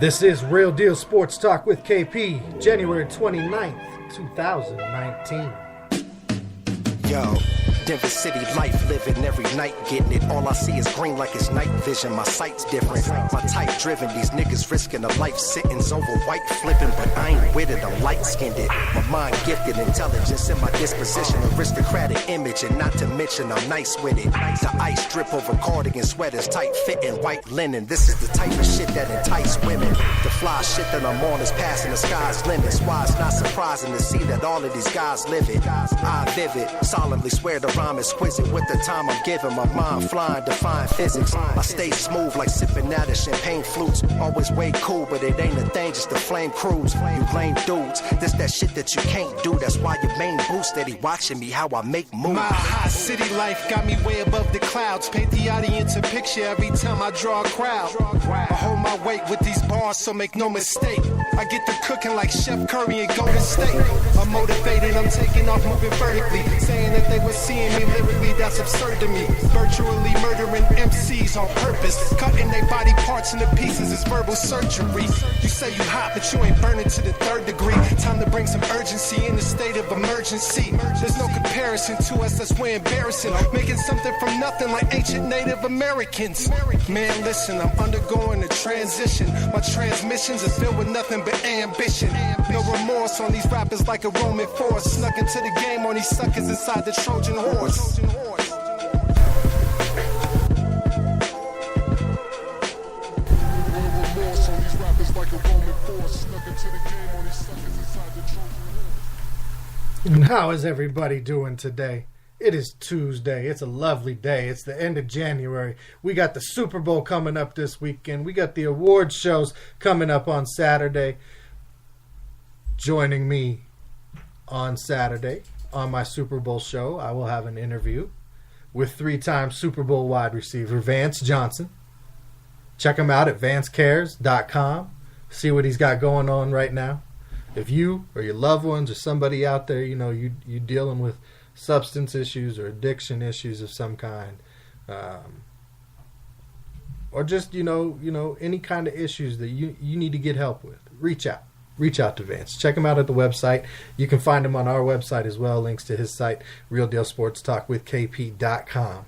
This is Real Deal Sports Talk with KP, January 29th, 2019. Yo, Denver City life living every night getting it. All I see is green like it's night vision. My sight's different. My type driven. These niggas risking a life sittings over white flipping. But I ain't with it. I'm light skinned it. My mind gifted. Intelligence in my disposition. Aristocratic image. And not to mention I'm nice with it. The ice drip over cardigan sweaters. Tight fitting. White linen. This is the type of shit that entice women. The fly shit that I'm on is passing the sky's limits. Why it's not surprising to see that all of these guys live it. I vivid. Solemnly swear the rhyme exquisite with the time I'm giving. My mind flying, defying physics. I stay smooth like sipping out of champagne flutes. Always way cool, but it ain't a thing, just a flame cruise. You lame dudes, this that shit that you can't do. That's why your main boo steady watching me how I make moves. My high city life got me way above the clouds. Paint the audience a picture every time I draw a crowd. I hold my weight with these bars, so make no mistake. I get to cooking like Chef Curry in Golden State. I'm motivated, I'm taking off moving vertically. Saying that they were seeing me lyrically, that's absurd to me. Virtually murdering MCs on purpose. Cutting their body parts into pieces is verbal surgery. You say you hot, but you ain't burning to the third degree. Time to bring some urgency in the state of emergency. There's no comparison to us, that's way embarrassing. Making something from nothing like ancient Native Americans. Man, listen, I'm undergoing a transition. My transmissions are filled with nothing but ambition. No remorse on these rappers like a Roman force. Snuck into the game on these suckers inside the Trojan horse. And how is everybody doing today? It is Tuesday. It's a lovely day. It's the end of January. We got the Super Bowl coming up this weekend. We got the award shows coming up on Saturday. Joining me on Saturday on my Super Bowl show, I will have an interview with three-time Super Bowl wide receiver Vance Johnson. Check him out at vancecares.com. See what he's got going on right now. If you or your loved ones or somebody out there, you know, you dealing with substance issues or addiction issues of some kind, or just, you know, any kind of issues that you need to get help with, reach out to Vance. Check him out at the website. You can find him on our website as well. Links to his site, realdealsportstalkwithkp.com.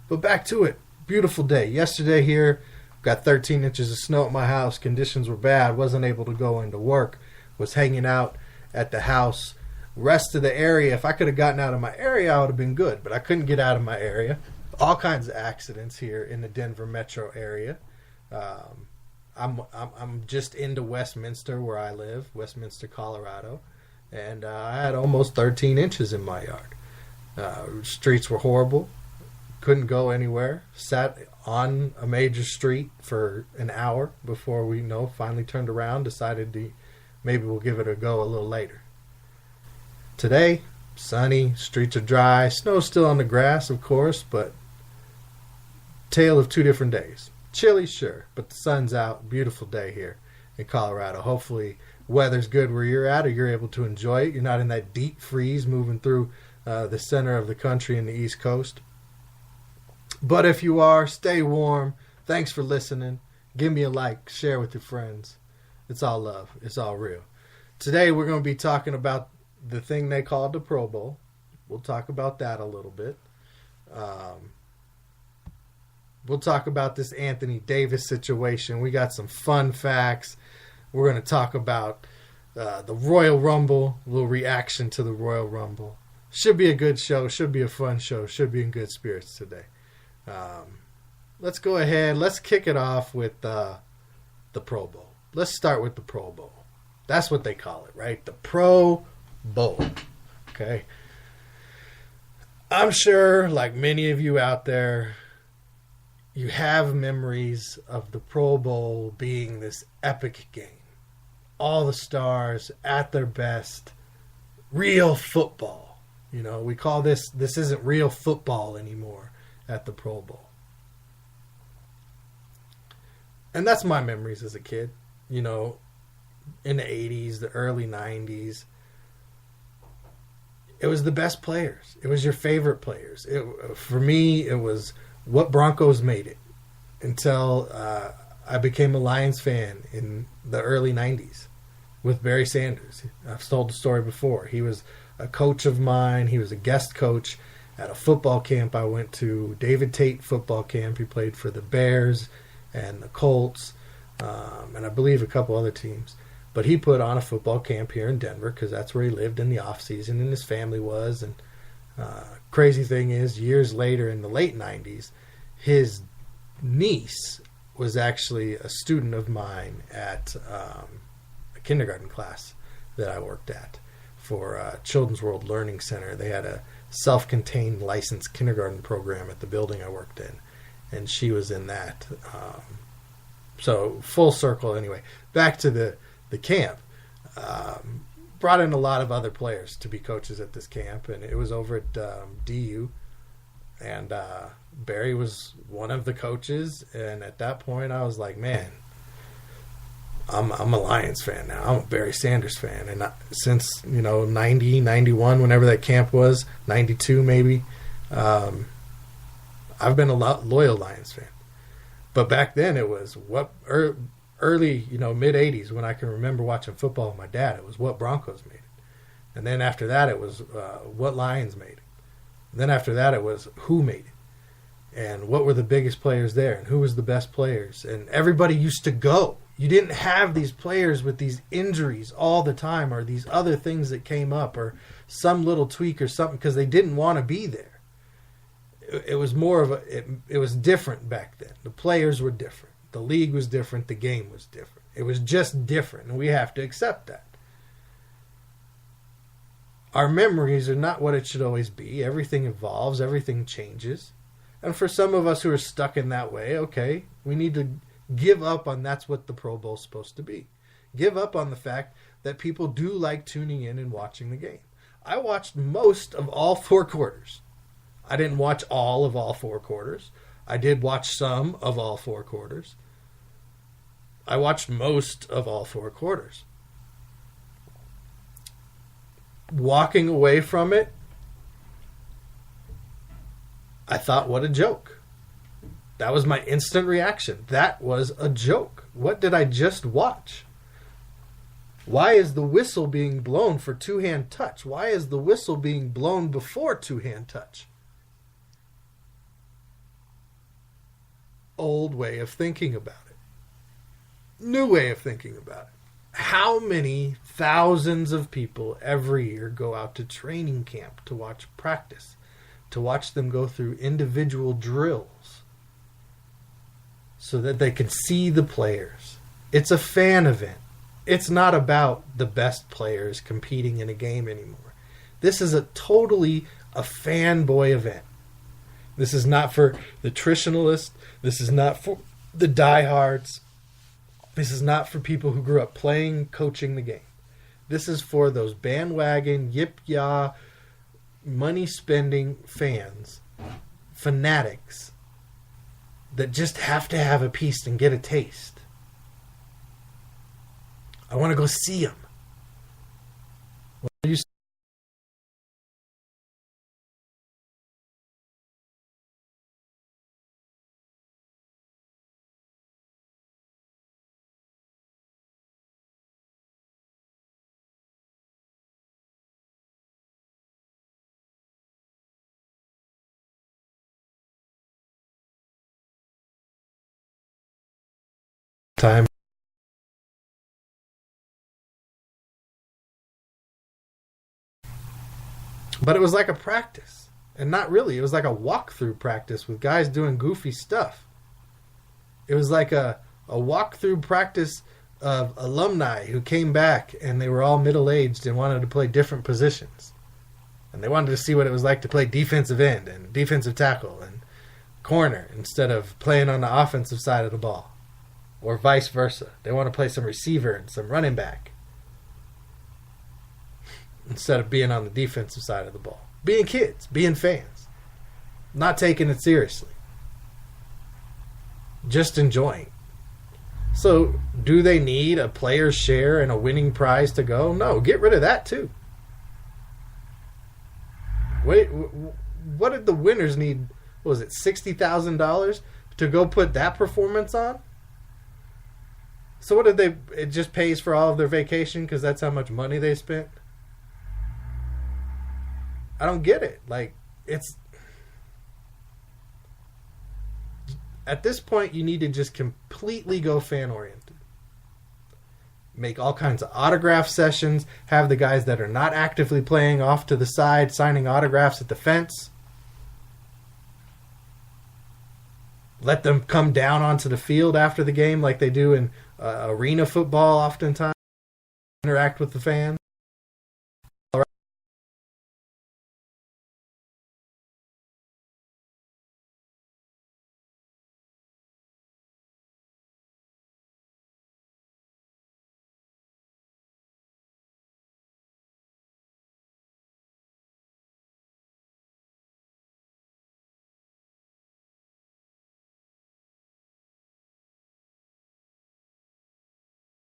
But back to it. Beautiful day. Yesterday here, got 13 inches of snow at my house. Conditions were bad. Wasn't able to go into work. Was hanging out at the house. Rest of the area, if I could have gotten out of my area, I would have been good. But I couldn't get out of my area. All kinds of accidents here in the Denver metro area. I'm just into Westminster where I live, Westminster, Colorado. And I had almost 13 inches in my yard. Streets were horrible. Couldn't go anywhere. Sat on a major street for an hour before we finally turned around, decided to maybe we'll give it a go a little later. Today, sunny, streets are dry, snow's still on the grass, of course, but tale of two different days. Chilly, sure, but the sun's out. Beautiful day here in Colorado. Hopefully, weather's good where you're at, or you're able to enjoy it. You're not in that deep freeze moving through the center of the country in the East Coast. But if you are, stay warm. Thanks for listening. Give me a like. Share with your friends. It's all love. It's all real. Today we're going to be talking about the thing they called the Pro Bowl. We'll talk about that a little bit. We'll talk about this Anthony Davis situation. We got some fun facts. We're going to talk about the Royal Rumble, a little reaction to the Royal Rumble. Should be a good show. Should be a fun show. Should be in good spirits today. Let's go ahead. Let's kick it off with the Pro Bowl. Let's start with the Pro Bowl. That's what they call it, right? The Pro Bowl. Okay. I'm sure, like many of you out there, you have memories of the Pro Bowl being this epic game. All the stars at their best. Real football. You know, we call this isn't real football anymore at the Pro Bowl. And that's my memories as a kid. You know, in the 80s, the early 90s. It was the best players. It was your favorite players. For me, it was what Broncos made it until I became a Lions fan in the early 90s with Barry Sanders. I've told the story before. He was a coach of mine. He was a guest coach at a football camp I went to, David Tate football camp. He played for the Bears and the Colts, and I believe a couple other teams. But he put on a football camp here in Denver because that's where he lived in the off season and his family was. And crazy thing is, years later in the late 90s, his niece was actually a student of mine at a kindergarten class that I worked at for Children's World Learning Center. They had a self-contained licensed kindergarten program at the building I worked in, and she was in that. So full circle anyway. Back to the camp. Brought in a lot of other players to be coaches at this camp, and it was over at DU, and Barry was one of the coaches, and at that point I was like, man, I'm a Lions fan now. I'm a Barry Sanders fan, and since 90, 91, whenever that camp was, 92 maybe, I've been a loyal Lions fan. But back then it was early, mid 80s, when I can remember watching football with my dad. It was what Broncos made it, and then after that it was what Lions made it. And then after that it was who made it, and what were the biggest players there, and who was the best players, and everybody used to go. You didn't have these players with these injuries all the time, or these other things that came up, or some little tweak or something, because they didn't want to be there. It was more of it was different back then. The players were different. The league was different. The game was different. It was just different, and we have to accept that. Our memories are not what it should always be. Everything evolves. Everything changes. And for some of us who are stuck in that way, okay, we need to give up on that's what the Pro Bowl is supposed to be. Give up on the fact that people do like tuning in and watching the game. I watched most of all 4 quarters. I didn't watch all of all 4 quarters. I did watch some of all 4 quarters. I watched most of all 4 quarters. Walking away from it, I thought, what a joke. That was my instant reaction. That was a joke. What did I just watch? Why is the whistle being blown for two-hand touch? Why is the whistle being blown before two-hand touch? Old way of thinking about it. New way of thinking about it. How many thousands of people every year go out to training camp to watch practice, to watch them go through individual drills so that they can see the players? It's a fan event. It's not about the best players competing in a game anymore. This is totally a fanboy event. This is not for the traditionalists. This is not for the diehards. This is not for people who grew up playing, coaching the game. This is for those bandwagon, yip-yah, money-spending fans, fanatics, that just have to have a piece and get a taste. I want to go see them. Time. But it was like a practice. And not really. It was like a walkthrough practice with guys doing goofy stuff. It was like a walkthrough practice of alumni who came back and they were all middle-aged and wanted to play different positions. And they wanted to see what it was like to play defensive end and defensive tackle and corner instead of playing on the offensive side of the ball. Or vice versa. They want to play some receiver and some running back instead of being on the defensive side of the ball. Being kids, being fans, not taking it seriously, just enjoying. So, do they need a player's share and a winning prize to go? No, get rid of that too. Wait, what did the winners need? What was it, $60,000 to go put that performance on? So what did they? It just pays for all of their vacation because that's how much money they spent. I don't get it. Like, it's at this point you need to just completely go fan oriented. Make all kinds of autograph sessions. Have the guys that are not actively playing off to the side signing autographs at the fence. Let them come down onto the field after the game like they do in arena football oftentimes. Interact with the fans.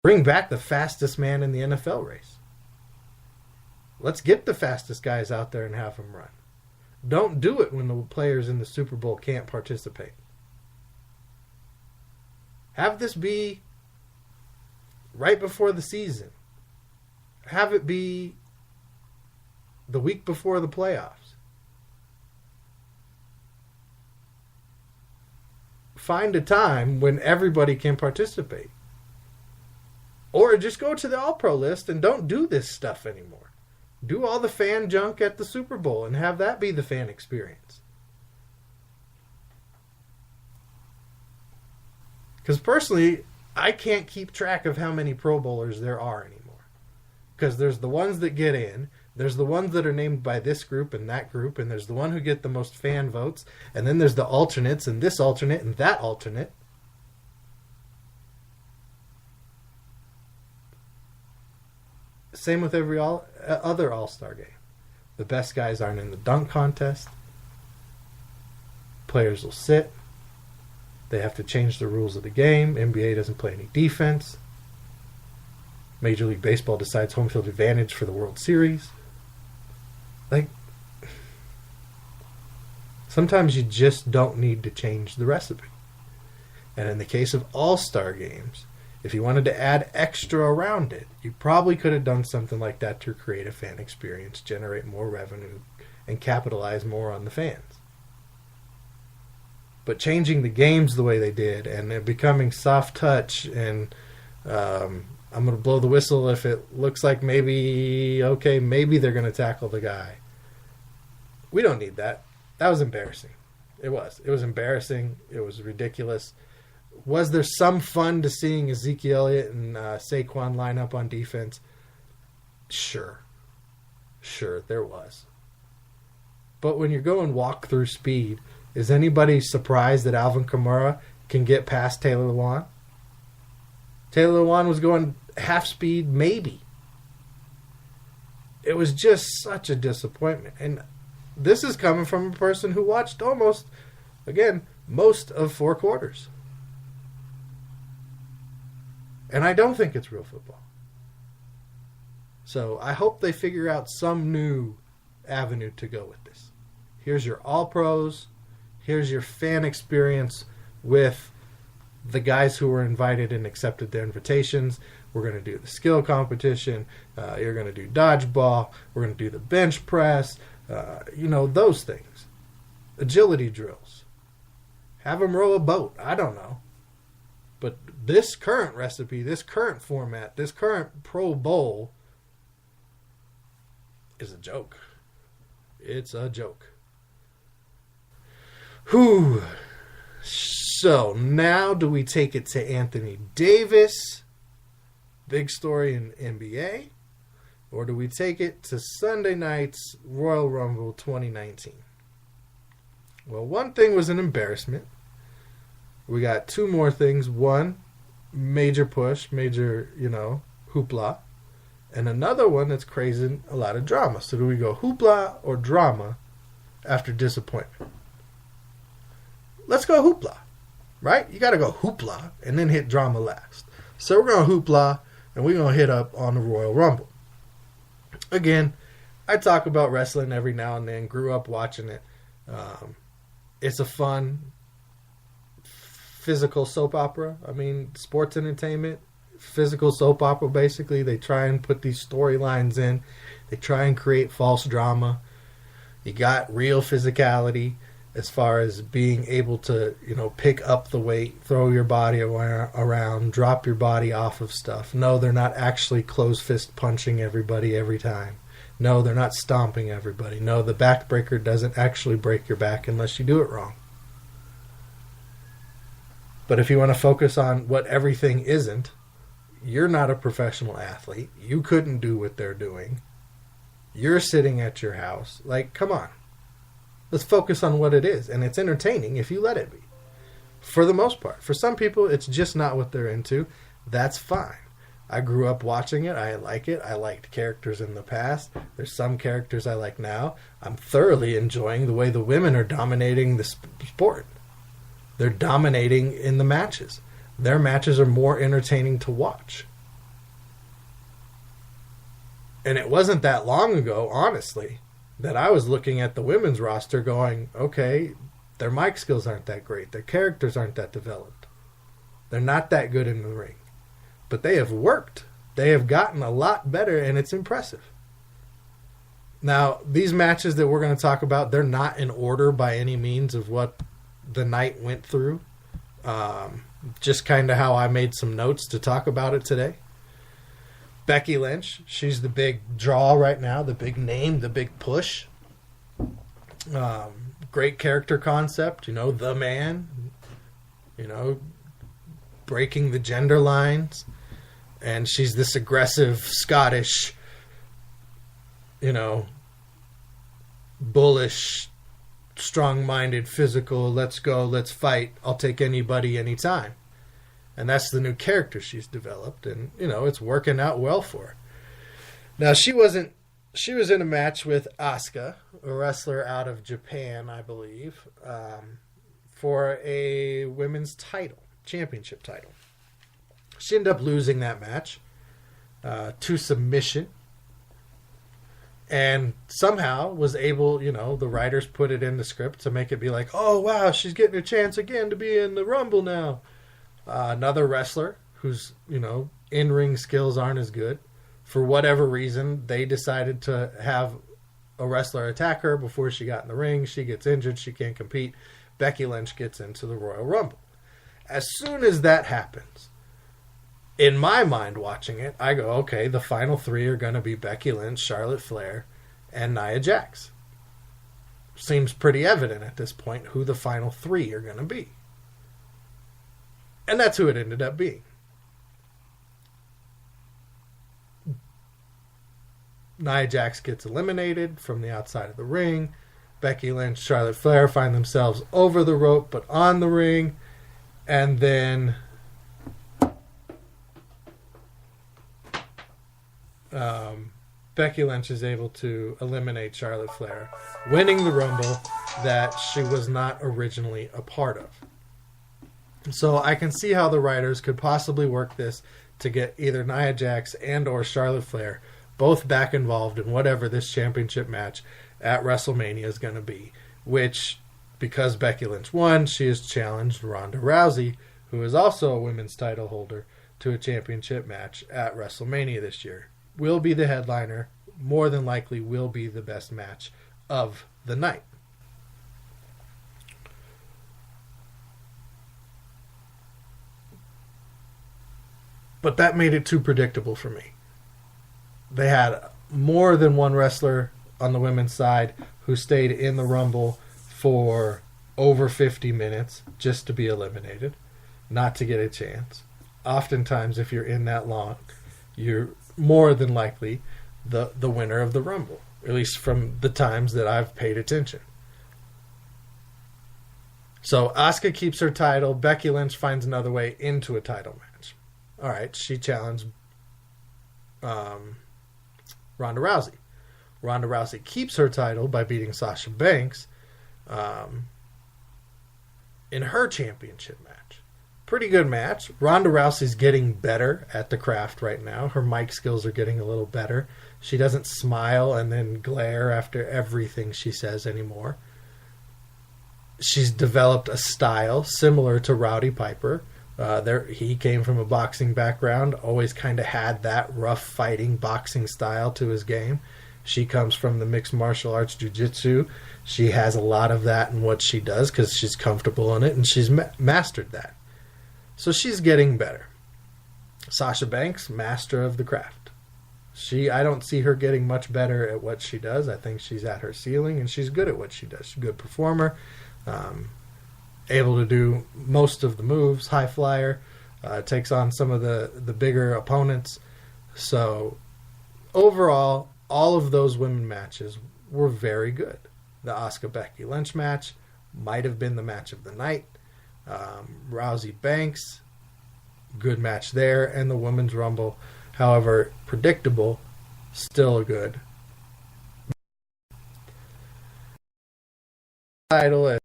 Bring back the fastest man in the NFL race. Let's get the fastest guys out there and have them run. Don't do it when the players in the Super Bowl can't participate. Have this be right before the season. Have it be the week before the playoffs. Find a time when everybody can participate. Or just go to the All-Pro list and don't do this stuff anymore. Do all the fan junk at the Super Bowl and have that be the fan experience. Because personally, I can't keep track of how many Pro Bowlers there are anymore. Because there's the ones that get in, there's the ones that are named by this group and that group, and there's the one who get the most fan votes, and then there's the alternates and this alternate and that alternate. Same with every other All-Star game. The best guys aren't in the dunk contest. Players will sit. They have to change the rules of the game. NBA doesn't play any defense. Major League Baseball decides home field advantage for the World Series. Like, sometimes you just don't need to change the recipe. And in the case of All-Star games, if you wanted to add extra around it, you probably could have done something like that to create a fan experience, generate more revenue, and capitalize more on the fans. But changing the games the way they did, and it becoming soft touch, and I'm going to blow the whistle if it looks like maybe they're going to tackle the guy. We don't need that. That was embarrassing. It was. It was embarrassing. It was ridiculous. Was there some fun to seeing Ezekiel Elliott and Saquon line up on defense? Sure, there was. But when you're going walk through speed, is anybody surprised that Alvin Kamara can get past Taylor Lewan? Taylor Lewan was going half speed, maybe. It was just such a disappointment. And this is coming from a person who watched most of 4 quarters. And I don't think it's real football. So I hope they figure out some new avenue to go with this. Here's your All-Pros. Here's your fan experience with the guys who were invited and accepted their invitations. We're going to do the skill competition. You're going to do dodgeball. We're going to do the bench press. Those things. Agility drills. Have them row a boat. I don't know. But this current recipe, this current format, this current Pro Bowl is a joke. It's a joke. Whew. So now do we take it to Anthony Davis? Big story in NBA. Or do we take it to Sunday night's Royal Rumble 2019? Well, one thing was an embarrassment. We got 2 more things. One, major push, major, hoopla. And another one that's creating a lot of drama. So do we go hoopla or drama after disappointment? Let's go hoopla, right? You got to go hoopla and then hit drama last. So we're going to hoopla and we're going to hit up on the Royal Rumble. Again, I talk about wrestling every now and then. Grew up watching it. It's a fun physical soap opera. I mean, sports entertainment, physical soap opera, basically. They try and put these storylines in. They try and create false drama. You got real physicality as far as being able to, pick up the weight, throw your body around, drop your body off of stuff. No, they're not actually closed fist punching everybody every time. No, they're not stomping everybody. No, the backbreaker doesn't actually break your back unless you do it wrong. But if you want to focus on what everything isn't, you're not a professional athlete. You couldn't do what they're doing. You're sitting at your house. Like, come on. Let's focus on what it is. And it's entertaining if you let it be. For the most part. For some people, it's just not what they're into. That's fine. I grew up watching it. I like it. I liked characters in the past. There's some characters I like now. I'm thoroughly enjoying the way the women are dominating the sport. They're dominating in the matches. Their matches are more entertaining to watch. And it wasn't that long ago, honestly, that I was looking at the women's roster going, okay, their mic skills aren't that great. Their characters aren't that developed. They're not that good in the ring. But they have worked. They have gotten a lot better, and it's impressive. Now, these matches that we're going to talk about, they're not in order by any means of what the night went through. Just kind of how I made some notes to talk about it today. Becky Lynch, she's the big draw right now, the big name, the big push. Great character concept, the man, breaking the gender lines. And she's this aggressive, Scottish, bullish, strong-minded, physical, let's go, let's fight, I'll take anybody, anytime. And that's the new character she's developed, and, it's working out well for her. Now, she was in a match with Asuka, a wrestler out of Japan, I believe, for a women's title, championship title. She ended up losing that match to submission. And somehow was able, the writers put it in the script to make it be like, oh, wow, she's getting a chance again to be in the Rumble now. Another wrestler whose, in-ring skills aren't as good. For whatever reason, they decided to have a wrestler attack her before she got in the ring. She gets injured. She can't compete. Becky Lynch gets into the Royal Rumble. As soon as that happens, in my mind watching it, I go, okay, the final three are going to be Becky Lynch, Charlotte Flair, and Nia Jax. Seems pretty evident at this point who the final three are going to be. And that's who it ended up being. Nia Jax gets eliminated from the outside of the ring. Becky Lynch, Charlotte Flair find themselves over the rope but on the ring. And then Becky Lynch is able to eliminate Charlotte Flair, winning the Rumble that she was not originally a part of. So I can see how the writers could possibly work this to get either Nia Jax and or Charlotte Flair both back involved in whatever this championship match at WrestleMania is going to be. Which, because Becky Lynch won, she has challenged Ronda Rousey, who is also a women's title holder, to a championship match at WrestleMania this year. Will be the headliner, more than likely will be the best match of the night. But that made it too predictable for me. They had more than one wrestler on the women's side who stayed in the Rumble for over 50 minutes just to be eliminated, not to get a chance. Oftentimes, if you're in that long, you're more than likely the winner of the Rumble, at least from the times that I've paid attention. So Asuka keeps her title. Becky Lynch finds another way into a title match. All right, she challenged Ronda Rousey. Ronda Rousey keeps her title by beating Sasha Banks in her championship match. Pretty good match. Ronda Rousey's getting better at the craft right now. Her mic skills are getting a little better. She doesn't smile and then glare after everything she says anymore. She's developed a style similar to Rowdy Piper, He came from a boxing background, always kind of had that rough fighting boxing style to his game. She comes from the mixed martial arts jiu-jitsu. She has a lot of that in what she does because she's comfortable in it, and she's mastered that. So she's getting better. Sasha Banks, master of the craft. I don't see her getting much better at what she does. I think she's at her ceiling, and she's good at what she does. She's a good performer, able to do most of the moves, high flyer, takes on some of the bigger opponents. So overall, all of those women matches were very good. The Asuka Becky Lynch match might have been the match of the night. Rousey Banks, good match there, and the Women's Rumble, however predictable, still a good title.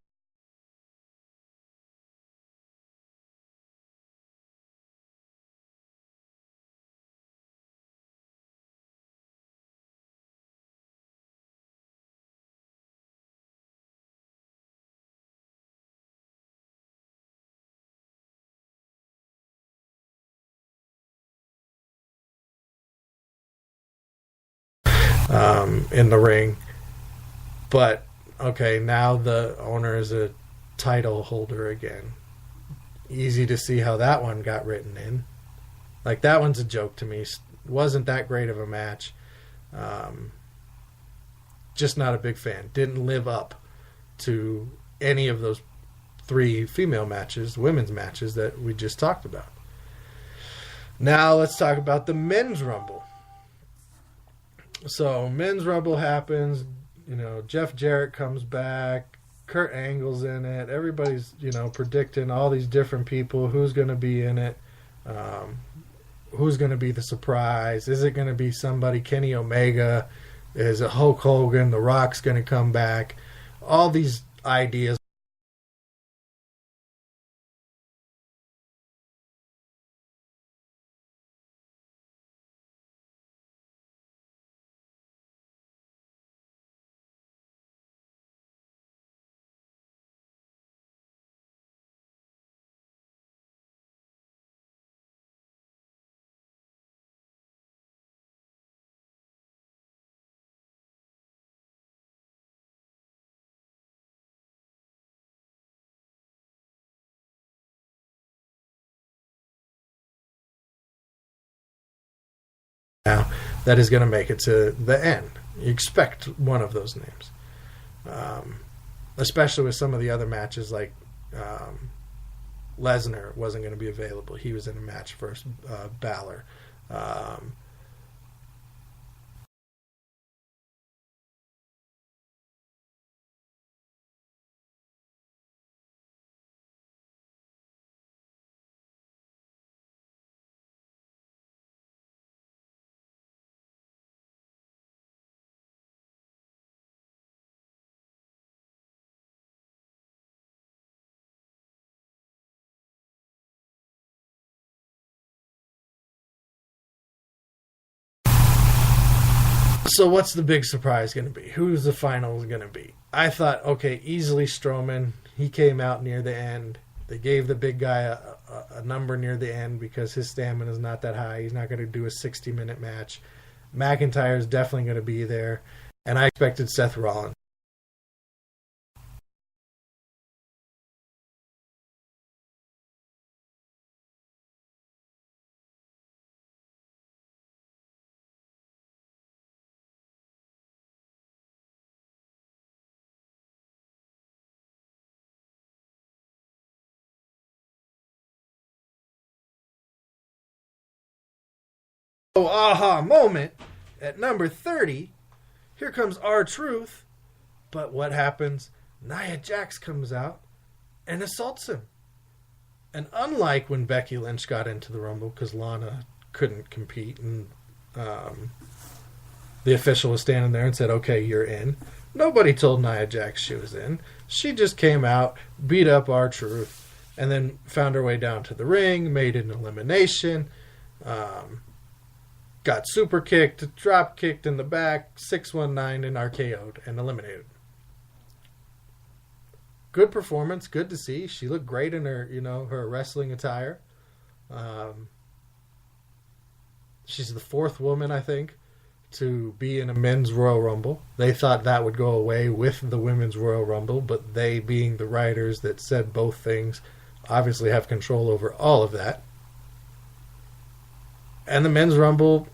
In the ring. But, okay, now the owner is a title holder again. Easy to see how that one got written in. Like, that one's a joke to me. Wasn't that great of a match. Just not a big fan. Didn't live up to any of those 3 female matches, women's matches that we just talked about. Now let's talk about the Men's Rumble. So, Men's Rumble happens, Jeff Jarrett comes back, Kurt Angle's in it, everybody's, predicting all these different people, who's going to be in it, who's going to be the surprise, is it going to be somebody, Kenny Omega, is it Hulk Hogan, The Rock's going to come back, all these ideas. Now that is going to make it to the end. You expect one of those names, especially with some of the other matches, like Lesnar wasn't going to be available. He was in a match versus Balor. So what's the big surprise going to be? Who's the finals going to be? I thought, okay, easily Strowman. He came out near the end. They gave the big guy a number near the end because his stamina is not that high. He's not going to do a 60-minute match. McIntyre is definitely going to be there. And I expected Seth Rollins. Oh, aha moment. At number 30, here comes R-Truth. But what happens? Nia Jax comes out and assaults him. And unlike when Becky Lynch got into the Rumble, because Lana couldn't compete, and the official was standing there and said, okay, you're in. Nobody told Nia Jax she was in. She just came out, beat up R-Truth, and then found her way down to the ring, made an elimination, got super kicked, drop kicked in the back, 619 and RKO'd and eliminated. good performance. Good to see. She looked great in her, her wrestling attire. She's the fourth woman, I think, to be in a men's Royal Rumble. They thought that would go away with the women's Royal Rumble, but they, being the writers that said both things, obviously have control over all of that. And the men's Rumble,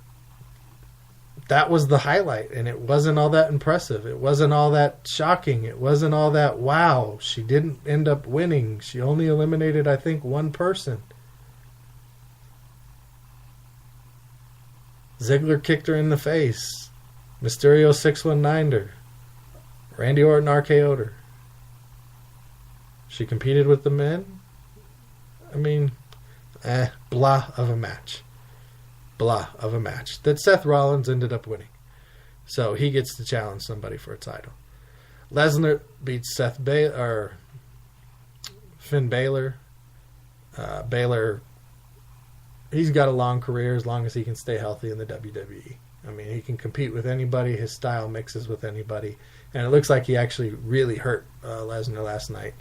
that was the highlight, and it wasn't all that impressive. It wasn't all that shocking. It wasn't all that wow. She didn't end up winning. She only eliminated, I think, one person. Ziggler kicked her in the face. Mysterio 619'd her. Randy Orton RKO'd her. She competed with the men. I mean, blah of a match. Blah of a match. That Seth Rollins ended up winning. So he gets to challenge somebody for a title. Lesnar beats Finn Balor. Balor, he's got a long career as long as he can stay healthy in the WWE. I mean, he can compete with anybody. His style mixes with anybody. And it looks like he actually really hurt Lesnar last night,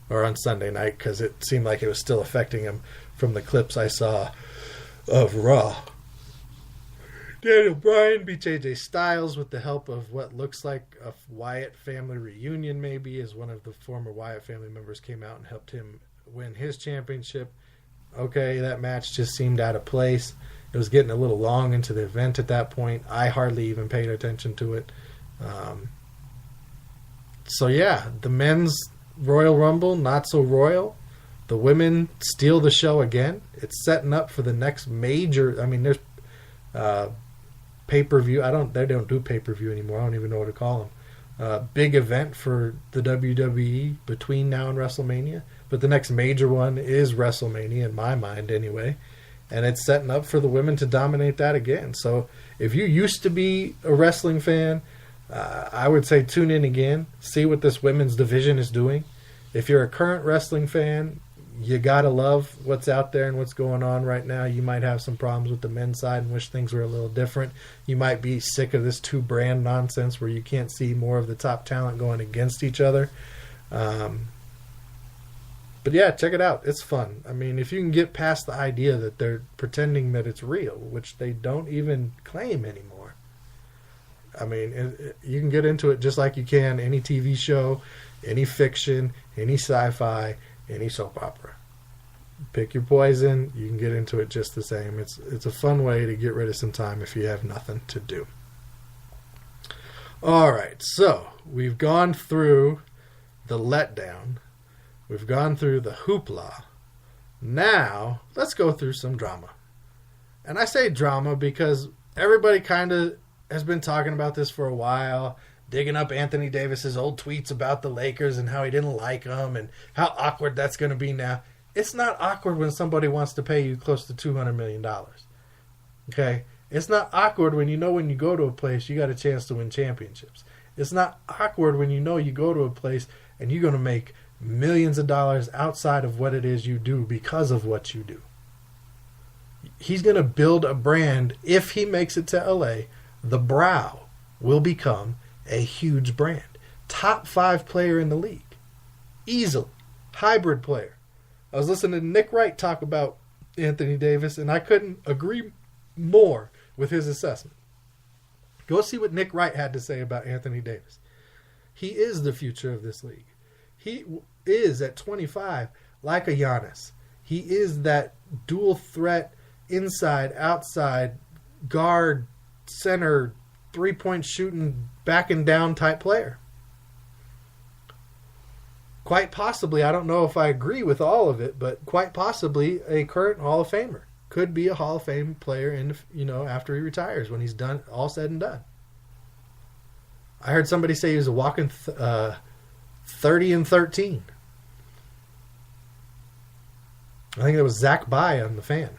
or on Sunday night, because it seemed like it was still affecting him from the clips I saw of Raw. Daniel Bryan beat AJ Styles with the help of what looks like a Wyatt family reunion, maybe, as one of the former Wyatt family members came out and helped him win his championship. Okay, that match just seemed out of place. It was getting a little long into the event at that point. I hardly even paid attention to it. So yeah, the men's Royal Rumble, not so royal. The women steal the show again. It's setting up for the next major. I mean, there's pay-per-view. They don't do pay-per-view anymore. I don't even know what to call them. Big event for the WWE between now and WrestleMania. But the next major one is WrestleMania, in my mind anyway. And it's setting up for the women to dominate that again. So if you used to be a wrestling fan, I would say tune in again. See what this women's division is doing. If you're a current wrestling fan, you got to love what's out there and what's going on right now. You might have some problems with the men's side and wish things were a little different. You might be sick of this two-brand nonsense where you can't see more of the top talent going against each other. But yeah, check it out. It's fun. I mean, if you can get past the idea that they're pretending that it's real, which they don't even claim anymore. I mean, you can get into it just like you can any TV show, any fiction, any sci-fi, any soap opera. Pick your poison. You can get into it just the same. It's a fun way to get rid of some time if you have nothing to do. All right, so we've gone through the letdown. We've gone through the hoopla. Now, let's go through some drama. And I say drama because everybody kind of has been talking about this for a while, digging up Anthony Davis's old tweets about the Lakers and how he didn't like them and how awkward that's going to be now. It's not awkward when somebody wants to pay you close to $200 million. Okay? It's not awkward when you know when you go to a place you got a chance to win championships. It's not awkward when you know you go to a place and you're going to make millions of dollars outside of what it is you do because of what you do. He's going to build a brand. If he makes it to LA, the Brow will become a huge brand. Top 5 player in the league. Easily. Hybrid player. I was listening to Nick Wright talk about Anthony Davis, and I couldn't agree more with his assessment. Go see what Nick Wright had to say about Anthony Davis. He is the future of this league. He is, at 25, like a Giannis. He is that dual threat, inside, outside, guard, center, three-point shooting, back and down type player. Quite possibly, I don't know if I agree with all of it, but quite possibly a current Hall of Famer. Could be a Hall of Fame player after he retires, when he's done, all said and done. I heard somebody say he was a walking 30-13. I think it was Zach By on The Fan.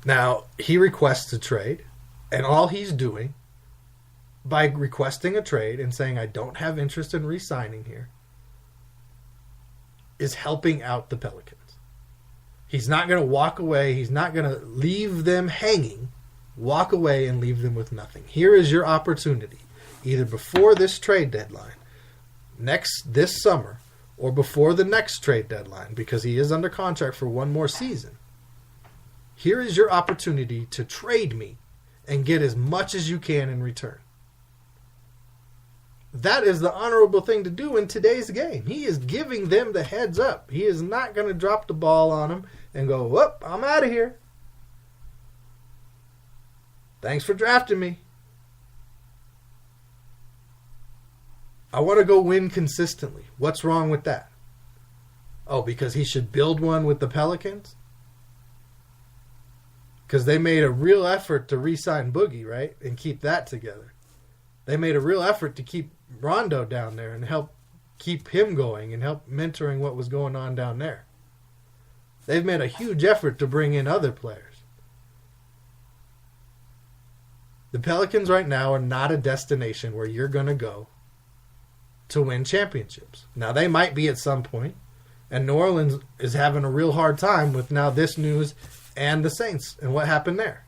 Now, he requests a trade, and all he's doing by requesting a trade and saying, I don't have interest in re-signing here, is helping out the Pelicans. He's not going to walk away. He's not going to leave them hanging, walk away and leave them with nothing. Here is your opportunity. either before this trade deadline, this summer, or before the next trade deadline, because he is under contract for one more season, here is your opportunity to trade me and get as much as you can in return. That is the honorable thing to do in today's game. He is giving them the heads up. He is not going to drop the ball on them and go, whoop, I'm out of here. Thanks for drafting me. I want to go win consistently. What's wrong with that? Oh, because he should build one with the Pelicans? Because they made a real effort to re-sign Boogie, right? And keep that together. They made a real effort to keep Rondo down there and help keep him going and help mentoring what was going on down there. They've made a huge effort to bring in other players. The Pelicans right now are not a destination where you're going to go to win championships. Now, they might be at some point, and New Orleans is having a real hard time with now this news and the Saints and what happened there.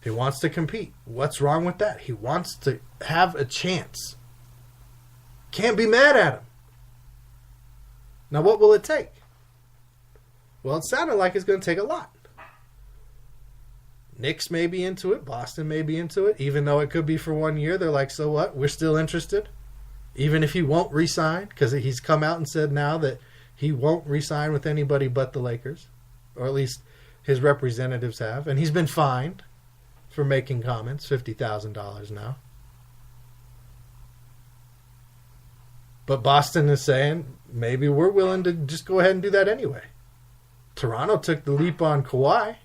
He wants to compete. What's wrong with that? He wants to have a chance. Can't be mad at him. Now, what will it take? Well, it sounded like it's going to take a lot. Knicks may be into it. Boston may be into it. Even though it could be for 1 year, they're like, so what? We're still interested. Even if he won't re-sign, because he's come out and said now that he won't re-sign with anybody but the Lakers. Or at least his representatives have. And he's been fined for making comments, $50,000 now. But Boston is saying, maybe we're willing to just go ahead and do that anyway. Toronto took the leap on Kawhi.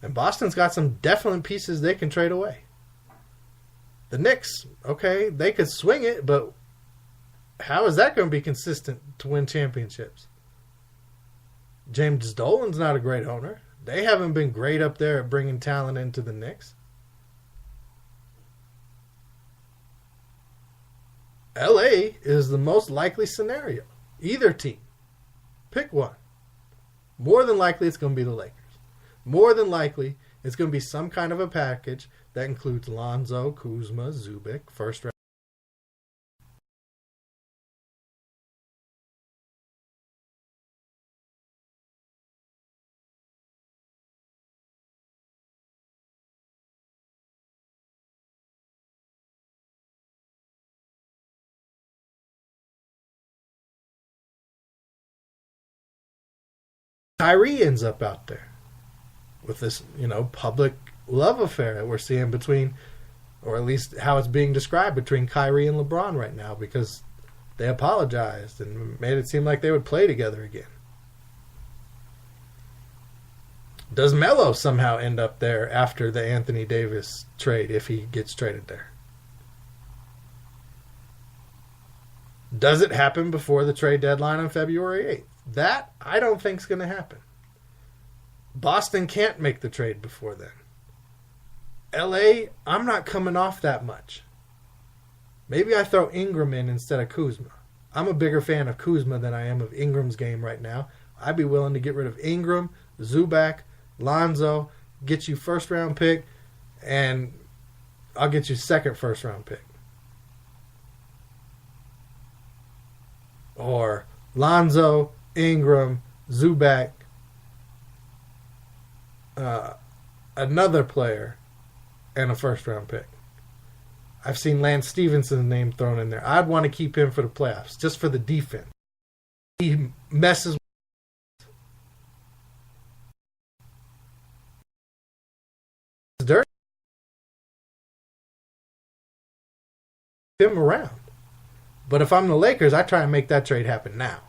And Boston's got some definite pieces they can trade away. The Knicks, okay, they could swing it, but how is that going to be consistent to win championships? James Dolan's not a great owner. They haven't been great up there at bringing talent into the Knicks. LA is the most likely scenario. Either team. Pick one. More than likely it's going to be the Lakers. More than likely it's going to be some kind of a package that includes Lonzo, Kuzma, Zubac, first round. Kyrie ends up out there with this, public love affair that we're seeing between, or at least how it's being described, between Kyrie and LeBron right now, because they apologized and made it seem like they would play together again. Does Melo somehow end up there after the Anthony Davis trade, if he gets traded there? Does it happen before the trade deadline on February 8th? That, I don't think is going to happen. Boston can't make the trade before then. LA, I'm not coming off that much. Maybe I throw Ingram in instead of Kuzma. I'm a bigger fan of Kuzma than I am of Ingram's game right now. I'd be willing to get rid of Ingram, Zubac, Lonzo, get you first round pick, and I'll get you second first round pick. Or Lonzo, Ingram, Zubac, another player, and a first-round pick. I've seen Lance Stevenson's name thrown in there. I'd want to keep him for the playoffs, just for the defense. He messes with dirt. Him around. But if I'm the Lakers, I try and make that trade happen now.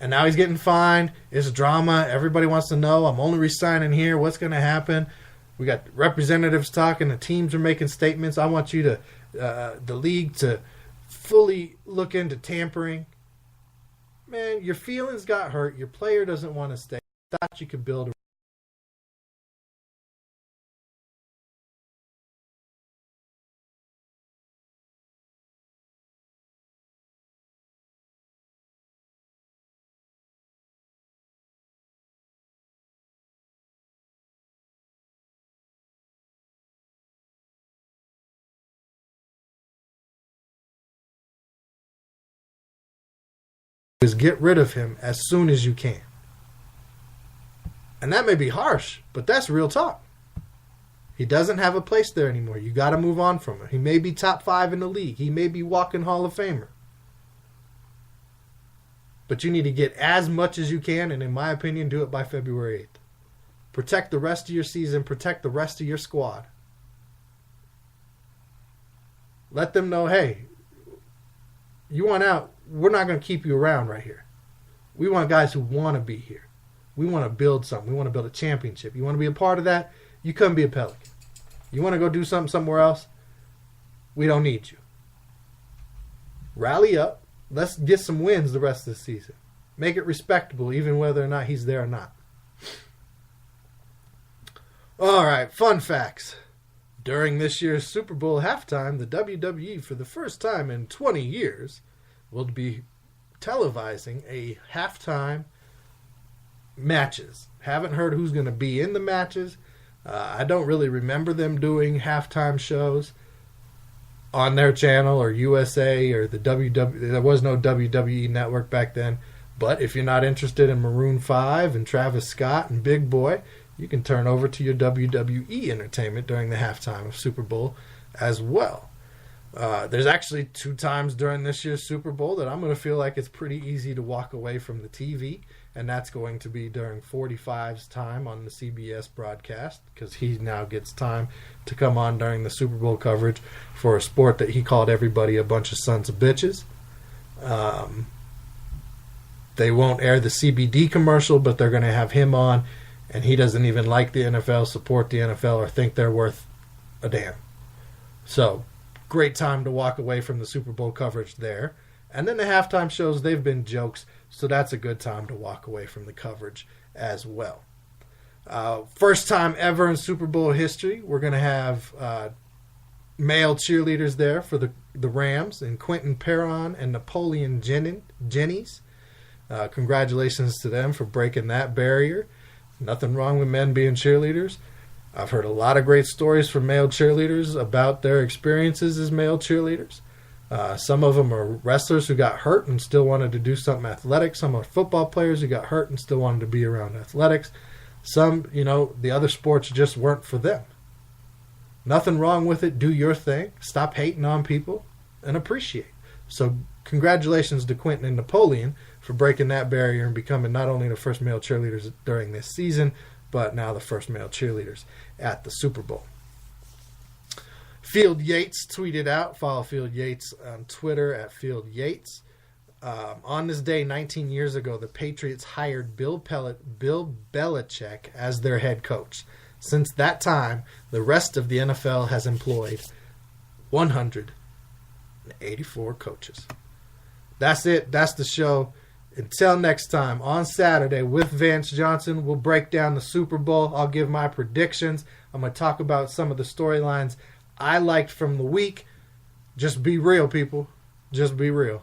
And now he's getting fined. It's drama. Everybody wants to know. I'm only resigning here. What's going to happen? We got representatives talking. The teams are making statements. I want you to, the league, to fully look into tampering. Man, your feelings got hurt. Your player doesn't want to stay. Thought you could build a is get rid of him as soon as you can. And that may be harsh, but that's real talk. He doesn't have a place there anymore. You got to move on from him. He may be top 5 in the league. He may be walking Hall of Famer. But you need to get as much as you can, and in my opinion, do it by February 8th. Protect the rest of your season. Protect the rest of your squad. Let them know, hey, you want out, we're not going to keep you around right here. We want guys who want to be here. We want to build something. We want to build a championship. You want to be a part of that? You come be a Pelican. You want to go do something somewhere else? We don't need you. Rally up. Let's get some wins the rest of the season. Make it respectable, even whether or not he's there or not. All right, fun facts. During this year's Super Bowl halftime, the WWE, for the first time in 20 years, will be televising a halftime matches. Haven't heard who's going to be in the matches. I don't really remember them doing halftime shows on their channel or USA or the WWE. There was no WWE network back then. But if you're not interested in Maroon 5 and Travis Scott and Big Boy, you can turn over to your WWE entertainment during the halftime of Super Bowl as well. There's actually 2 times during this year's Super Bowl that I'm going to feel like it's pretty easy to walk away from the TV, and that's going to be during 45's time on the CBS broadcast, because he now gets time to come on during the Super Bowl coverage for a sport that he called everybody a bunch of sons of bitches. They won't air the CBD commercial, but they're going to have him on, and he doesn't even like the NFL, support the NFL, or think they're worth a damn. So, great time to walk away from the Super Bowl coverage there. And then the halftime shows, they've been jokes, so that's a good time to walk away from the coverage as well. First time ever in Super Bowl history, we're going to have male cheerleaders there for the Rams, and Quentin Perron and Napoleon Jennings. Congratulations to them for breaking that barrier. Nothing wrong with men being cheerleaders. I've heard a lot of great stories from male cheerleaders about their experiences as male cheerleaders. Some of them are wrestlers who got hurt and still wanted to do something athletic. Some are football players who got hurt and still wanted to be around athletics. Some, the other sports just weren't for them. Nothing wrong with it. Do your thing. Stop hating on people and appreciate. So congratulations to Quentin and Napoleon for breaking that barrier and becoming not only the first male cheerleaders during this season, but now the first male cheerleaders at the Super Bowl. Field Yates tweeted out, follow Field Yates on Twitter at Field Yates. On this day, 19 years ago, the Patriots hired Bill Belichick as their head coach. Since that time, the rest of the NFL has employed 184 coaches. That's it. That's the show. Until next time, on Saturday with Vance Johnson, we'll break down the Super Bowl. I'll give my predictions. I'm going to talk about some of the storylines I liked from the week. Just be real, people. Just be real.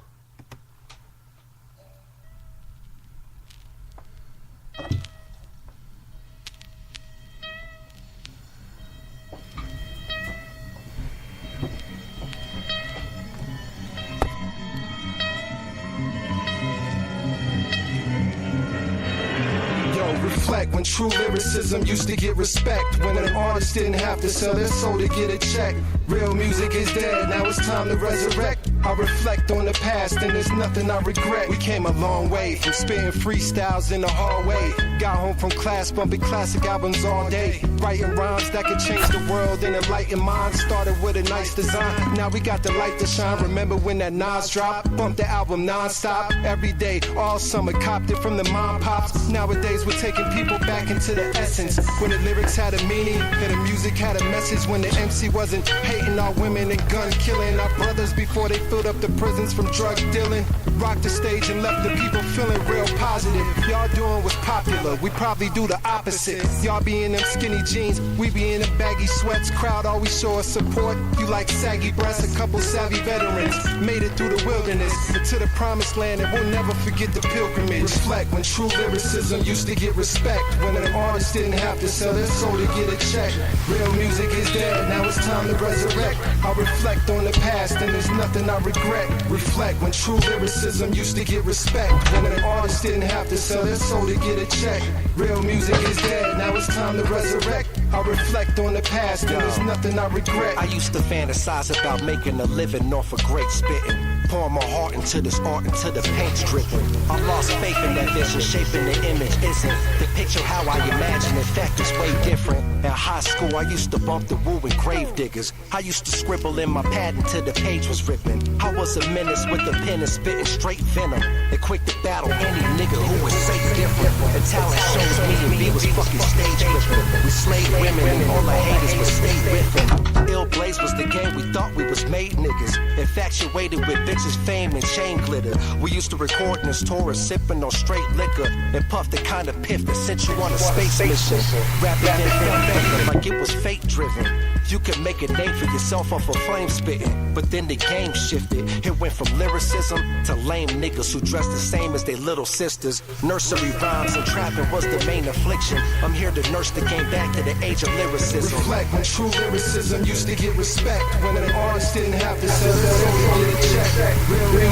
Reflect when true lyricism used to get respect, when an artist didn't have to sell their soul to get a check. Real music is dead, now it's time to resurrect. I reflect on the past and there's nothing I regret. We came a long way from spitting freestyles in the hallway. Got home from class bumping classic albums all day, writing rhymes that could change the world and enlighten minds. Started with a nice design, now we got the light to shine. Remember when that Nas dropped? Bumped the album non-stop, every day, all summer, copped it from the mom pops. Nowadays we're taking people back into the essence, when the lyrics had a meaning and the music had a message, when the MC wasn't hating our women and gun killing our brothers before they filled up the prisons from drug dealing. Rocked the stage and left the people feeling real positive. Y'all doing what's popular, we probably do the opposite. Y'all be in them skinny jeans, we be in them baggy sweats. Crowd always show us support, you like saggy breasts, a couple savvy veterans. made it through the wilderness to the promised land, and we'll never forget the pilgrimage. Reflect when true lyricism used to get respect, when an artist didn't have to sell their soul to get a check. Real music is dead, now it's time to resurrect. I reflect on the past and there's nothing I regret. Reflect when true lyricism used to get respect, when an artist didn't have to sell their soul to get a check. Real music is dead, now it's time to resurrect. I reflect on the past and there's nothing I regret. I used to fantasize about making a living off of great spitting, pouring my heart into this art until the paint's dripping. I lost faith in that vision, shaping the image isn't the picture how I imagine. In fact, it's way different. At high school, I used to bump the woo and grave diggers. I used to scribble in my pad until the page was ripping. I was a menace with a pen and spitting straight venom, and quick to battle any nigga who was say different. And talent shows me and B was fucking stage flipping. We slayed women and all the haters would stay with him. Ill Blaze was the game, we thought we was made niggas. Infatuated with bitches, fame, and chain glitter. We used to record in this Taurus, sipping on straight liquor, and puff the kind of piff that sent you on a space mission. Rapping in film like it was fate driven. You could make a name for yourself off of flame spitting, but then the game shifted. It went from lyricism to lame niggas who dressed the same as their little sisters. Nursery rhymes and trapping was the main affliction. I'm here to nurse the game back to the age of lyricism. Reflect when true lyricism used to get respect, when an artist didn't have to sell their soul to get a check. Real